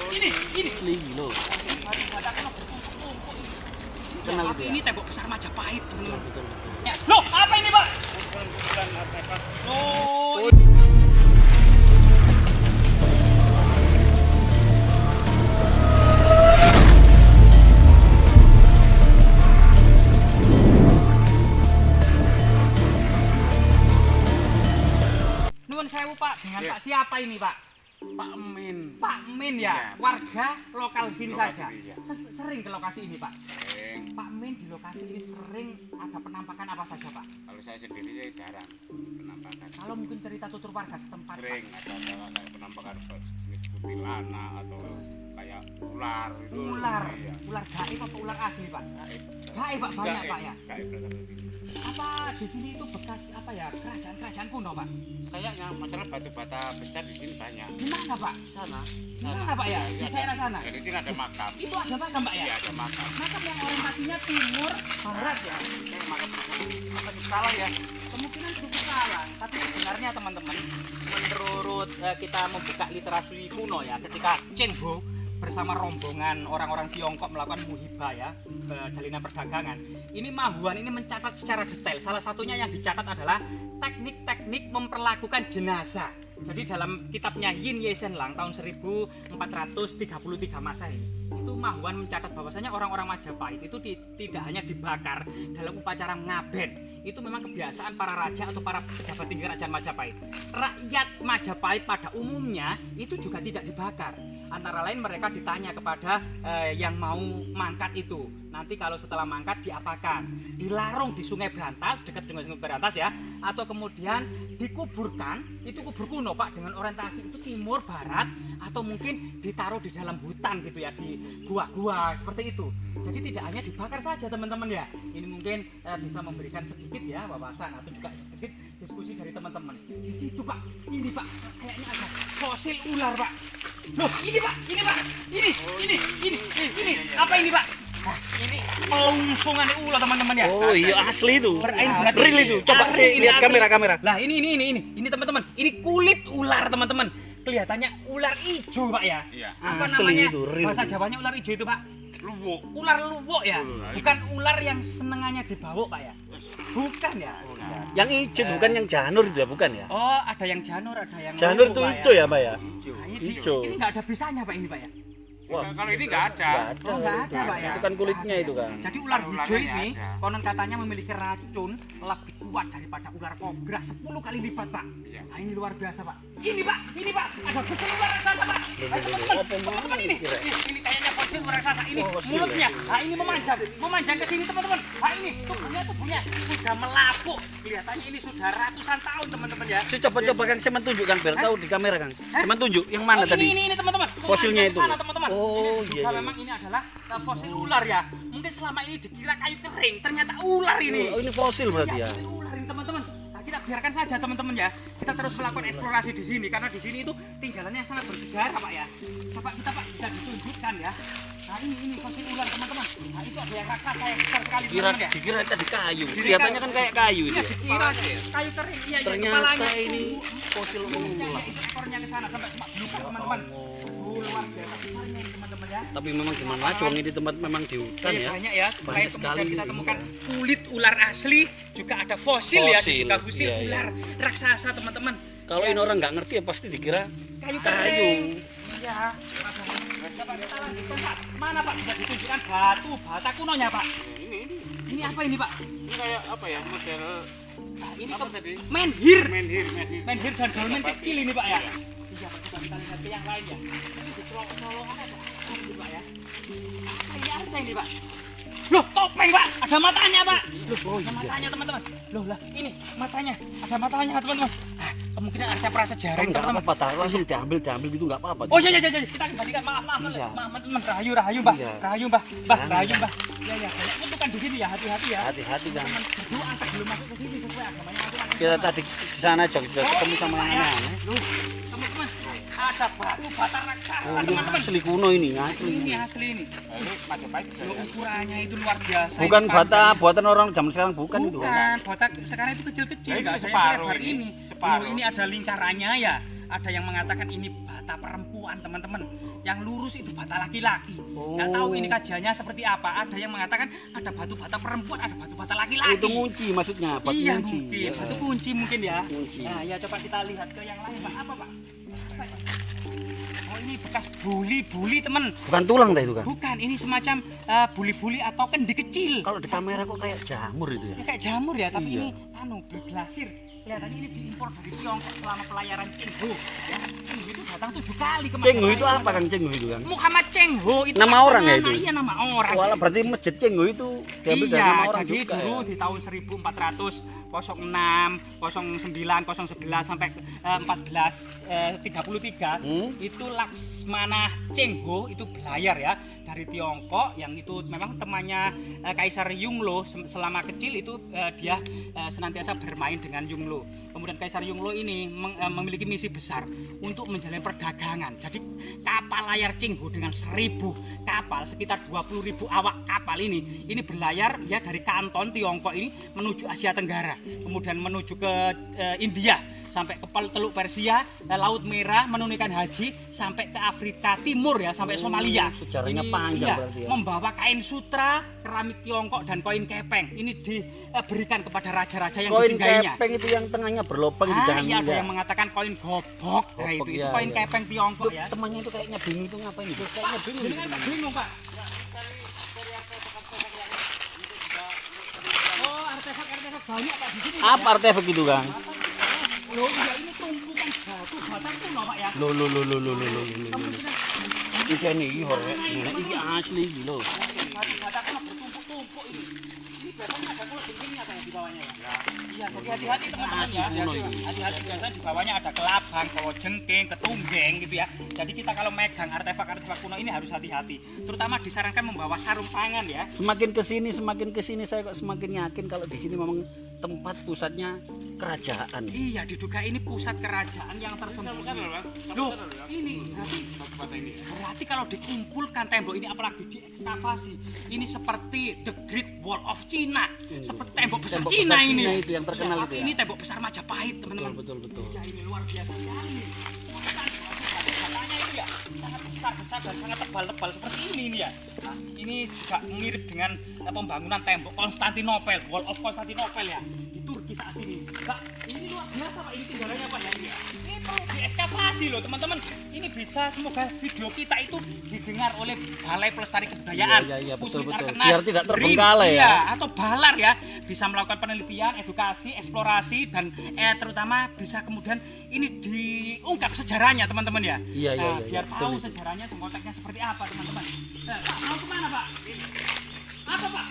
Ini loh. Kenal itu ya? Ini tembok besar Majapahit, teman-teman. Betul, betul. Ya. Loh, apa ini, Pak? Oh, nuwun sewu, Pak. Dengan Pak siapa ini, Pak? Pak Min. Pak Min ya, warga lokal sini Lokal saja. sini, ya. Sering ke lokasi ini, Pak. Sering. Pak Min di lokasi ini sering ada penampakan apa saja, Pak? Kalau saya sendiri saya jarang penampakan. Kalau mungkin cerita tutur warga setempat, Sering Pak. ada kayak penampakan jenis kuntilanak atau kayak ular itu. Ular, Iya. ular gaib apa ular asli, Pak? Gaib. Gaib, Pak, banyak, Gaib. Pak ya. Gaib betul. Apa di sini itu bekas apa ya? Kerajaan kuno, Pak? Kayaknya masalah batu bata besar di sini banyak. Di mana, Pak? Sana. Di mana, Pak ya? Di daerah sana. Jadi sini ada makam. Itu ada makam, Pak ya? Iya ada makam. Makam yang orientasinya timur barat ya. Makam apa salah ya? Kemungkinan sedikit salah, tapi sebenarnya teman-teman, menurut kita membuka literasi kuno ya, ketika Cheng Ho bersama rombongan orang-orang Tiongkok melakukan muhibah ya, jalinan perdagangan. Ini Mahuan ini mencatat secara detail. Salah satunya yang dicatat adalah teknik-teknik memperlakukan jenazah. Jadi dalam kitabnya Yin Ye Shen Lang tahun 1433 Masehi, itu Mahuan mencatat bahwasanya orang-orang Majapahit itu tidak hanya dibakar dalam upacara ngaben. Itu memang kebiasaan para raja atau para pejabat tinggi kerajaan Majapahit. Rakyat Majapahit pada umumnya itu juga tidak dibakar. Antara lain mereka ditanya kepada yang mau mangkat itu, nanti kalau setelah mangkat diapakan? Dilarung di Sungai Brantas, dekat dengan Sungai Brantas ya, atau kemudian dikuburkan, itu kubur kuno Pak, dengan orientasi itu timur barat, atau mungkin ditaruh di dalam hutan gitu ya, di gua-gua seperti itu. Jadi tidak hanya dibakar saja teman-teman ya. Ini mungkin bisa memberikan sedikit ya wawasan atau juga sedikit diskusi dari teman-teman. Di situ Pak, ini Pak, kayaknya ada fosil ular Pak. Loh, ini Pak, ini apa ini Pak? Nah, ini pelungsungan ular teman-teman ya. Oh iya asli itu. Berain berarti Real itu. Coba asli, sih ini lihat asli. kamera. Lah ini teman-teman. Ini kulit ular teman-teman. Kelihatannya ular hijau Pak ya. Iya. Apa Asli namanya? itu, real Bahasa itu. Jawanya ular hijau itu Pak. Luwuk. Ular luwuk ya. Ular. Bukan ular yang senengannya dibawa Pak ya. Bukan ya. Yang hijau bukan yang janur itu ya, bukan ya? Oh, ada yang janur, ada yang Janur luwuk, itu Pak hijau ya, Pak ya? Nah, ini Hijau. Ini nggak ada bisanya Pak ini Pak ya. Wah, Kalau ini nggak ada. nggak ada. Oh, nggak ada Pak ya. Itu kan kulitnya itu kan. Jadi ular Kalau hijau ularnya ini ada. konon katanya memiliki racun lebih kuat daripada ular kobra 10 kali lipat Pak. Iya. Nah, ini luar biasa Pak. Ini Pak, ada fosil ular raksasa Pak. Ayo teman-teman ini. Ini kayaknya fosil ular raksasa ini Fosil, mulutnya. Nah, ini memanjang ke sini teman-teman. Nah, ini tubuhnya sudah melapuk. Kelihatannya ini sudah ratusan tahun teman-teman ya. Coba Kang, saya tunjukkan biar tahu di kamera Kang. Saya tunjuk yang mana Oh, tadi? Ini teman-teman. Fosilnya Memanjang ke itu. sana, teman-teman. Oh, Ini iya, juga iya. memang ini adalah fosil ular ya. Mungkin selama ini dikira kayu kering, ternyata ular ini. Oh, ini fosil berarti ya. Fosil ular ini teman-teman. Nah, kita biarkan saja teman-teman ya. Kita terus melakukan eksplorasi di sini karena di sini itu tinggalannya sangat bersejarah Pak ya. Coba kita Pak bisa ditunjukkan ya. Nah, ini fosil ular teman-teman. Nah, itu ada yang raksasa yang besar sekali teman-teman ya. Dikira tadi kayu. Kelihatannya kan kayak kayu itu Iya, ya. dikira kayu kering. Iya, Ternyata kepalanya ini fosil tubuhnya, ular. itu ekornya ke sana sampai semak belukar teman-teman. Luar biasa besarnya ini teman-teman ya. Tapi memang gimana lagi, ini tempat memang di hutan Iya, ya. banyak ya. Banyak Selain sekali kemudian kita ini. temukan kulit ular asli, juga ada fosil, ya, Fosil, juga fosil iya, iya. ular raksasa teman-teman. Kalau Ya, ini orang nggak ngerti ya pasti dikira kayu kayu. kering. Iya. Coba kita lanjutkan Pak. Mana Pak bisa ditunjukkan bata kunonya Pak? Ini Ini apa ini Pak? ini kayak apa ya model Nah, ini apa tadi? menhir. Menhir. Menhir dan dolmen kecil ini Pak ya. Iya Pak, coba kita lihat ke yang lain ya. Ini di colong-colongan ada apa ini Pak ya? Apa ini arca ini Pak? Loh, topeng Pak, ada matanya Pak. Loh, ada matanya teman-teman. Loh lah, ini matanya, ada matanya teman-teman. Ah, kemungkinan arca prasejarah Kan nggak teman-teman. apa-apa, tak langsung diambil gitu nggak apa-apa. Oh iya, kita kembalikan, maaf Iya. teman-teman, rahayu Mbah, Iya. rahayu Mbah, Jangan, rahayu jangan. Mbah. Iya, banyak kutukan di sini ya, hati-hati ya. Hati-hati kan. Teman berdoa sebelum masuk ke sini sesuai agamanya masing-masing. Kita tadi di sana aja sudah ketemu sama yang aneh-aneh. Loh, teman-teman, ada batu bata raksasa Oh, ini teman-teman. asli kuno ini, asli. Ini asli ini. Ini Majapahit juga Loh, ya. ukurannya itu luar biasa. Bukan ini bata panjang. buatan orang zaman sekarang, bukan itu. Bukan, botak sekarang itu kecil-kecil, Ya, ini enggak saya separuh lihat ini, ini. separuh. Oh, ini ada lingkarannya ya. Ada yang mengatakan ini bata perempuan, teman-teman. Yang lurus itu bata laki-laki. Nggak tahu ini kajiannya seperti apa. Ada yang mengatakan ada batu bata perempuan, ada batu bata laki-laki. Itu kunci maksudnya, batu Iya kunci. mungkin, Ya. batu kunci mungkin ya. Kunci. Nah ya coba kita lihat ke yang lain Pak. Apa Pak? Oh ini bekas buli-buli teman. Bukan tulang dah itu kan. Bukan, ini semacam buli-buli atau kendi kecil. Kalau di kamera kok kayak jamur itu ya. Ya, kayak jamur ya, tapi Iya. ini berglasir. Kelihatannya ini diimpor dari Tiongkok selama pelayaran Cheng Ho. Ya, Cheng Ho itu datang 7 kali ke Cengho Majapahit, itu apa teman-teman. Kang Cengho itu kan? Muhammad Cheng Ho itu Nama orang ya itu? Iya nama orang. Walah berarti masjid Cengho itu diambil dari Iya, nama orang jadi juga dulu ya. di tahun 1406, 09, 011 sampai 1433 itu Laksmana Cheng Ho itu belayar ya dari Tiongkok yang itu memang temannya Kaisar Yunglo selama kecil itu dia senantiasa bermain dengan Yunglo. Kemudian Kaisar Yunglo ini memiliki misi besar untuk menjalin perdagangan. Jadi kapal layar Cheng Ho dengan 1000 kapal sekitar 20.000 awak kapal ini berlayar ya dari Kanton Tiongkok ini menuju Asia Tenggara, kemudian menuju ke India sampai ke Teluk Persia, Laut Merah, menunaikan haji sampai ke Afrika Timur ya, sampai Somalia. Sejarahnya Ini, panjang berarti ya. Membawa kain sutra, keramik Tiongkok dan koin kepeng. Ini diberikan kepada raja-raja yang Koin disinggahinya. kepeng itu yang tengahnya berlopang di jangan Iya, ada yang mengatakan koin gobok. Nah, Gobok, itu iya, koin iya. kepeng Tiongkok ya. Temannya itu kayaknya bingung itu ngapain itu? Kayaknya bingung. Jadi kan bingung, Pak. Oh, artefak banyak Pak di sini. Apa artefak itu Kang? Loh, iya ini tumpukan batu bata kuno Pak ya. Lo. Ini ihor ya. Ini asli iki lho. Bata kuno bertumpuk-tumpuk ini. Ini biasanya ada kulit begini apa yang di bawahnya ya? Iya, jadi hati-hati teman-teman ya. kuno ini. Hati-hati biasanya di bawahnya ada kelabang, jengking, ketunggeng gitu ya. Jadi kita kalau megang artefak-artefak kuno ini harus hati-hati. Terutama disarankan membawa sarung tangan ya. Semakin kesini saya kok semakin yakin kalau di sini memang tempat pusatnya kerajaan. Iya, diduga ini pusat kerajaan yang tersembunyi. Loh, ini berarti kalau dikumpulkan tembok ini apalagi diekskavasi, ini seperti the Great Wall of China, seperti tembok besar Tembok Cina besar ini. Cina itu yang terkenal Tapi itu ya? ini tembok besar Majapahit, teman-teman. Betul. Ya, ini luar biasa sekali. Katanya itu ya sangat besar dan sangat tebal-tebal seperti ini nih ya. Nah, ini juga mirip dengan pembangunan tembok Konstantinopel, Wall of Konstantinopel ya di Turki saat ini. Mbak, ini luar biasa Pak, ini tinggalannya Pak ya ini ya. Ini perlu diekskavasi loh teman-teman. Ini bisa semoga video kita itu didengar oleh Balai Pelestari Kebudayaan. Iya, betul. Puskesmas, Biar tidak BRIN, terbengkalai ya. iya, atau Balar ya, bisa melakukan penelitian, edukasi, eksplorasi dan terutama bisa kemudian ini diungkap sejarahnya teman-teman ya. Iya, Biar betul tahu itu. sejarahnya konteksnya seperti apa teman-teman. Nah, Pak, mau kemana Pak? Apa Pak?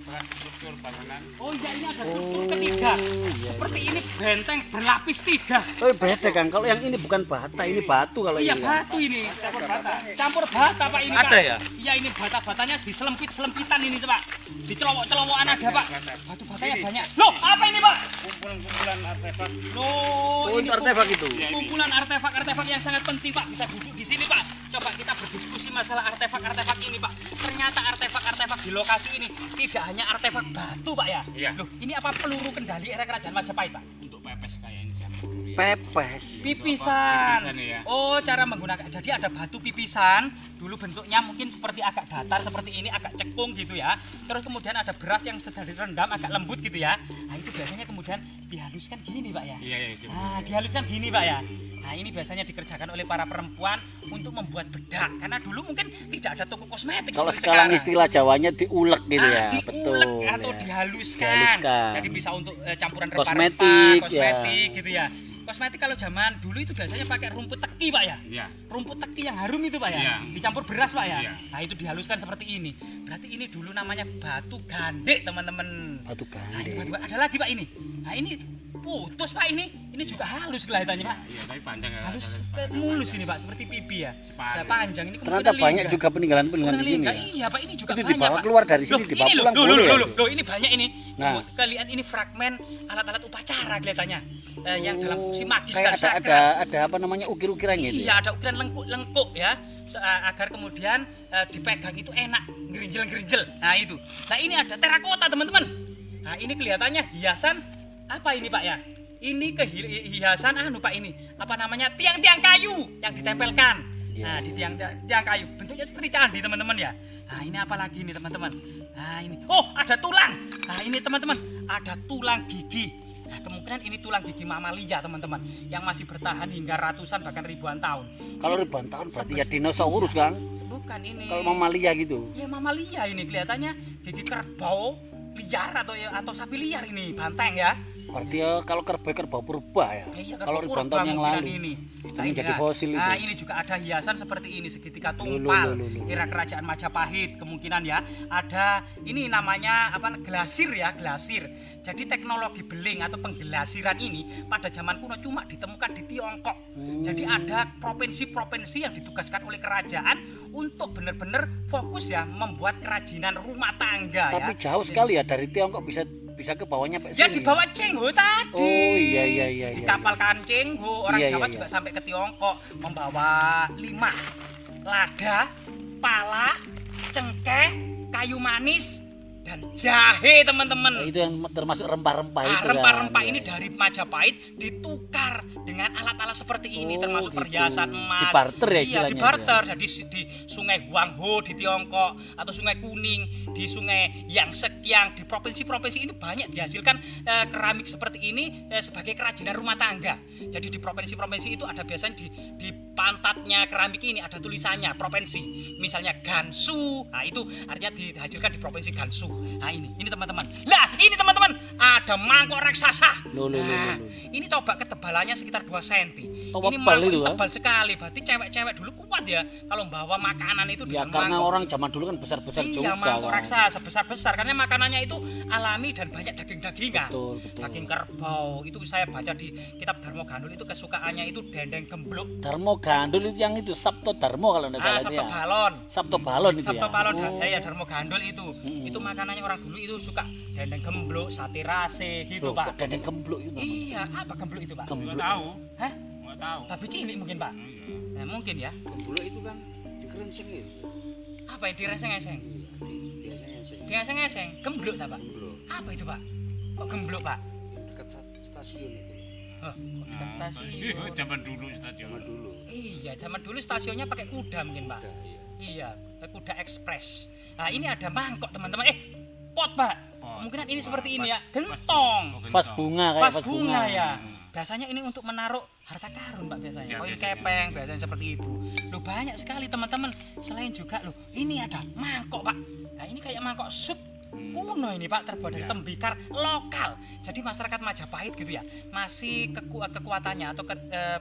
Struktur bangunan. Oh iya, ini ada struktur ketiga. Seperti ini benteng berlapis 3. Oh beda Kang, kalau yang ini bukan bata, ini batu kalau Iya ini. Kang. batu ini campur bata. Campur bata Pak ini Ada Pak. ya? Iya ini bata-batanya diselempit-selempitan ini Pak. Dicelowok-celowokan ada Pak. Batu-batanya banyak. Loh, apa ini Pak? Kumpulan artefak. Loh, Oh itu artefak itu. kumpulan artefak-artefak yang sangat penting Pak. Bisa duduk di sini Pak. Coba kita berdiskusi masalah artefak-artefak ini Pak. Ternyata artefak-artefak di lokasi ini tidak hanya artefak batu Pak ya. Iya. Loh, ini apa peluru kendali era kerajaan Majapahit Pak? Untuk pepes kayak ini siapa dulu ya. Pepes. Pipisan. Pipisan ya. Oh, cara menggunakan. Jadi ada batu pipisan. Dulu bentuknya mungkin seperti agak datar seperti ini, agak cekung gitu ya. Terus kemudian ada beras yang sedang direndam agak lembut gitu ya. Nah, itu biasanya kemudian dihaluskan gini, Pak ya. Iya. Nah, dihaluskan gini, Pak ya. Nah, ini biasanya dikerjakan oleh para perempuan untuk membuat bedak. Karena dulu mungkin tidak ada toko kosmetik Kalau seperti sekarang istilah Jawanya diulek gitu ya. diulek Betul. atau ya. dihaluskan. Dihaluskan. Jadi bisa untuk campuran Kosmetik, kosmetik gitu ya. Kosmetik kalau zaman dulu itu biasanya pakai rumput teki Pak ya. Iya. Rumput teki yang harum itu Pak ya. Iya. Dicampur beras Pak ya. Iya. Nah itu dihaluskan seperti ini. Berarti ini dulu namanya batu gandek teman-teman. Batu Nah, ini gandeng. ada lagi Pak ini. Nah ini putus Pak ini. Ini juga halus kelihatannya Pak. Iya, tapi panjang ya. Halus mulus ini Pak seperti pipi ya. Separuh. Nah, panjang ini Ternyata banyak lingga. juga peninggalan-peninggalan di sini. Lingga. Ya. Iya Pak ini juga Itu banyak dibawa Pak. keluar dari sini, Loh, dibawa ini pulang loh, boleh ya? loh, ini banyak ini. Nah. Kalian ini fragmen alat-alat upacara kelihatannya. Yang dalam fungsi magis dan Kayak sakral. ada apa namanya ukir-ukirannya itu. Iya, ada ukiran lengkuk-lengkuk ya. Agar kemudian dipegang itu enak, ngerinjel-ngerinjel. Nah, itu. Nah, ini ada terakota, teman-teman. Nah, ini kelihatannya hiasan apa ini Pak ya? Ini hiasan Pak ini. Apa namanya? Tiang-tiang kayu yang ditempelkan. Nah, di tiang kayu. Bentuknya seperti candi, teman-teman ya. Nah, ini apa lagi ini, teman-teman? Nah, ini. Oh, ada tulang. Nah, ini teman-teman, ada tulang gigi. Nah, kemungkinan ini tulang gigi mamalia, teman-teman, yang masih bertahan hingga ratusan bahkan ribuan tahun. Kalau ribuan tahun berarti ya dinosaurus, Kang. Bukan ini. Kalau mamalia gitu. Ya mamalia ini kelihatannya gigi kerbau liar atau sapi liar ini, banteng ya. Berarti ya kalau kerbau purba ya. Iya, Kalau kerbau ribuan purba tahun yang mungkinan lalu. ini. Itu menjadi fosil itu. Nah, ini juga ada hiasan seperti ini segitiga tumpal. Era kerajaan Majapahit kemungkinan ya. Ada ini namanya apa? Glasir ya, glasir. Jadi teknologi beling atau penggelasiran ini pada zaman kuno cuma ditemukan di Tiongkok. Jadi ada provinsi-provinsi yang ditugaskan oleh kerajaan untuk benar-benar fokus ya membuat kerajinan rumah tangga. Tapi ya. jauh sekali ya dari Tiongkok bisa ke bawahnya Pak Ya sini. dibawa Cengho tadi. Oh iya. Di kapal Cengho orang Jawa juga sampai ke Tiongkok membawa 5 lada, pala, cengkeh, kayu manis dan jahe, teman-teman. Nah, itu yang termasuk rempah-rempah itu kan. Rempah-rempah ini dari Majapahit ditukar dengan alat-alat seperti ini, termasuk gitu. perhiasan emas. Dibarter ya Iya, istilahnya. dibarter. Jadi di Sungai Huangho di Tiongkok atau Sungai Kuning di Sungai Yangtze-Kiang di provinsi-provinsi ini banyak dihasilkan keramik seperti ini sebagai kerajinan rumah tangga. Jadi di provinsi-provinsi itu ada biasanya di pantatnya keramik ini ada tulisannya provinsi. Misalnya Gansu. Nah, itu artinya dihasilkan di provinsi Gansu. Nah, ini teman-teman. Lah, ini teman-teman ada mangkok raksasa. Ini coba ketebalannya sekitar 2 cm. Oh, Ini tebal mangkok itu, tebal sekali. Berarti cewek-cewek dulu kuat ya kalau bawa makanan itu Ya dengan karena mangkok. orang zaman dulu kan besar-besar juga. Iya, mangkok Kan. raksasa besar-besar karena makanannya itu alami dan banyak daging-dagingan. Betul. Daging kerbau. Itu saya baca di kitab Darmo Gandul itu kesukaannya itu dendeng gemblok. Darmo Gandul itu yang itu Sabto Darmo kalau tidak salah itu Sabto ya. balon. Sabto balon itu Sabto ya. balon ya Darmo Gandul itu. Itu makanannya orang dulu itu suka dendeng gemblok, sate rase gitu, Loh, Pak. kok dendeng gemblok itu. Iya, apa gemblok itu, Pak? Gemblok. Nggak tahu. Hah? Nggak tahu. Babi cilik mungkin, Pak. Nah, mungkin ya. Gemblok itu kan dikerenceng itu. Apa yang direseng-reseng? Biasanya sih. Direseng-reseng, gemblok tak, Pak? Apa itu, Pak? Kok gemblok, Pak? Dekat stasiun itu. Oh, kok dekat stasiun. Zaman dulu stadion. Dulu. Iya, zaman dulu stasiunnya pakai kuda mungkin, Pak. Iya, kuda ekspres. Nah, ini ada mangkok, teman-teman. Pot, Pak. Kemungkinan ini seperti ini ya. Gentong. Vas bunga kayak Vas bunga ya. Biasanya ini untuk menaruh harta karun, Pak, biasanya. Ya, Koin biasanya. kepeng biasanya seperti itu. Loh, banyak sekali teman-teman. Selain juga loh, ini ada mangkok, Pak. Nah, ini kayak mangkok sup kuno ini, Pak, terbuat dari tembikar lokal. Jadi masyarakat Majapahit gitu ya, masih kekuatannya atau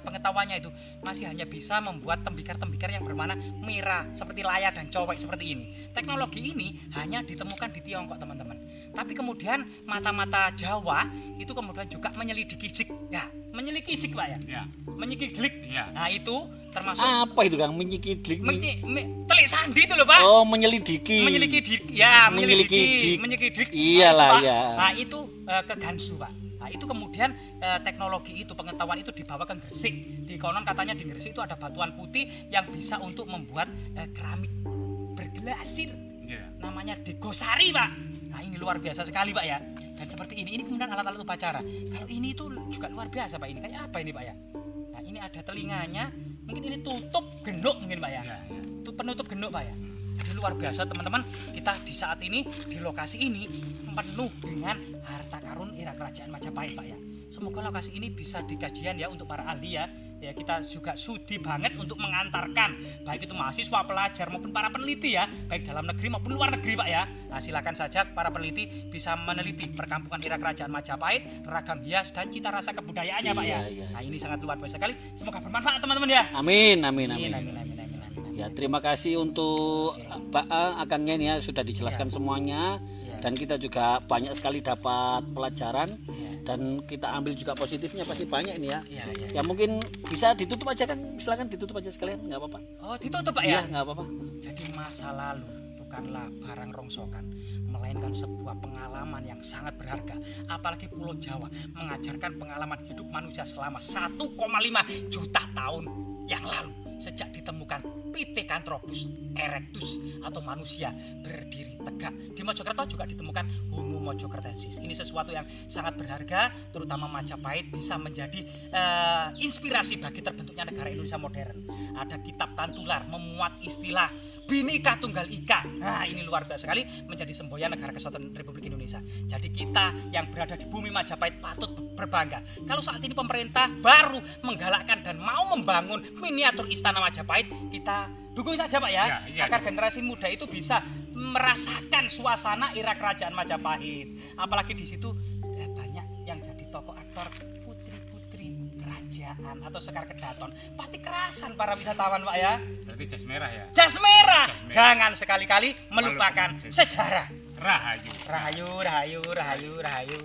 pengetahuannya itu masih hanya bisa membuat tembikar-tembikar yang berwarna merah seperti layar dan cowek seperti ini. Teknologi ini hanya ditemukan di Tiongkok, teman-teman. Tapi kemudian mata-mata Jawa itu kemudian juga menyelidiki sik. Ya, menyelidiki sik, Pak ya. Ya. Menyelidiki. Ya. Nah, itu termasuk Apa itu Kang menyikidlik? telik sandi itu loh, Pak. Oh, menyelidiki. Menyelidiki. Iyalah, Pak. ya. Nah, itu ke Gansu, Pak. Nah, itu kemudian teknologi itu, pengetahuan itu dibawa ke Gresik. Di konon katanya di Gresik itu ada batuan putih yang bisa untuk membuat keramik bergelasir. Ya. Namanya Degosari, Pak. Nah, ini luar biasa sekali, Pak ya. Dan seperti ini kemudian alat-alat upacara. Kalau ini itu juga luar biasa, Pak. Ini kayak apa ini, Pak ya? Nah, ini ada telinganya. Mungkin ini tutup genduk mungkin, Pak ya. Ya. Itu penutup genduk, Pak ya. Jadi luar biasa, teman-teman. Kita di saat ini di lokasi ini penuh dengan harta karun era kerajaan Majapahit, Pak ya. Semoga lokasi ini bisa dikajian ya untuk para ahli ya. Ya, kita juga sudi banget untuk mengantarkan baik itu mahasiswa, pelajar maupun para peneliti ya, baik dalam negeri maupun luar negeri, Pak ya. Nah, silakan saja para peneliti bisa meneliti perkampungan era kerajaan Majapahit, ragam hias dan cita rasa kebudayaannya, Pak ya. Iya. Nah, ini sangat luar biasa sekali. Semoga bermanfaat, teman-teman ya. Amin. Amin. Ya, terima kasih untuk Pak Akangnya ini ya sudah dijelaskan semuanya. Dan kita juga banyak sekali dapat pelajaran dan kita ambil juga positifnya pasti banyak ini ya. Ya mungkin bisa ditutup aja Kang, silakan ditutup aja sekalian, nggak apa-apa. Oh, ditutup, Pak Iya, ya. nggak apa-apa. Jadi masa lalu bukanlah barang rongsokan, melainkan sebuah pengalaman yang sangat berharga. Apalagi Pulau Jawa mengajarkan pengalaman hidup manusia selama 1,5 juta tahun yang lalu. sejak ditemukan Pithecanthropus erectus atau manusia berdiri tegak. Di Mojokerto juga ditemukan Homo mojokertensis. Ini sesuatu yang sangat berharga, terutama Majapahit bisa menjadi inspirasi bagi terbentuknya negara Indonesia modern. Ada kitab Tantular memuat istilah Bhinneka Tunggal Ika. Nah, ini luar biasa sekali menjadi semboyan Negara Kesatuan Republik Indonesia. Jadi kita yang berada di bumi Majapahit patut berbangga. Kalau saat ini pemerintah baru menggalakkan dan mau membangun miniatur istana Majapahit, kita dukung saja Pak ya, Ya, agar generasi muda itu bisa merasakan suasana era kerajaan Majapahit. Apalagi di situ banyak yang jadi tokoh aktor putri-putri kerajaan atau Sekar Kedaton. Pasti kerasan para wisatawan Pak ya. Berarti jas merah ya. Jas merah. Jas merah. Jangan sekali-kali melupakan Melupakan sejarah. Rahayu. Rahayu, rahayu, rahayu, rahayu.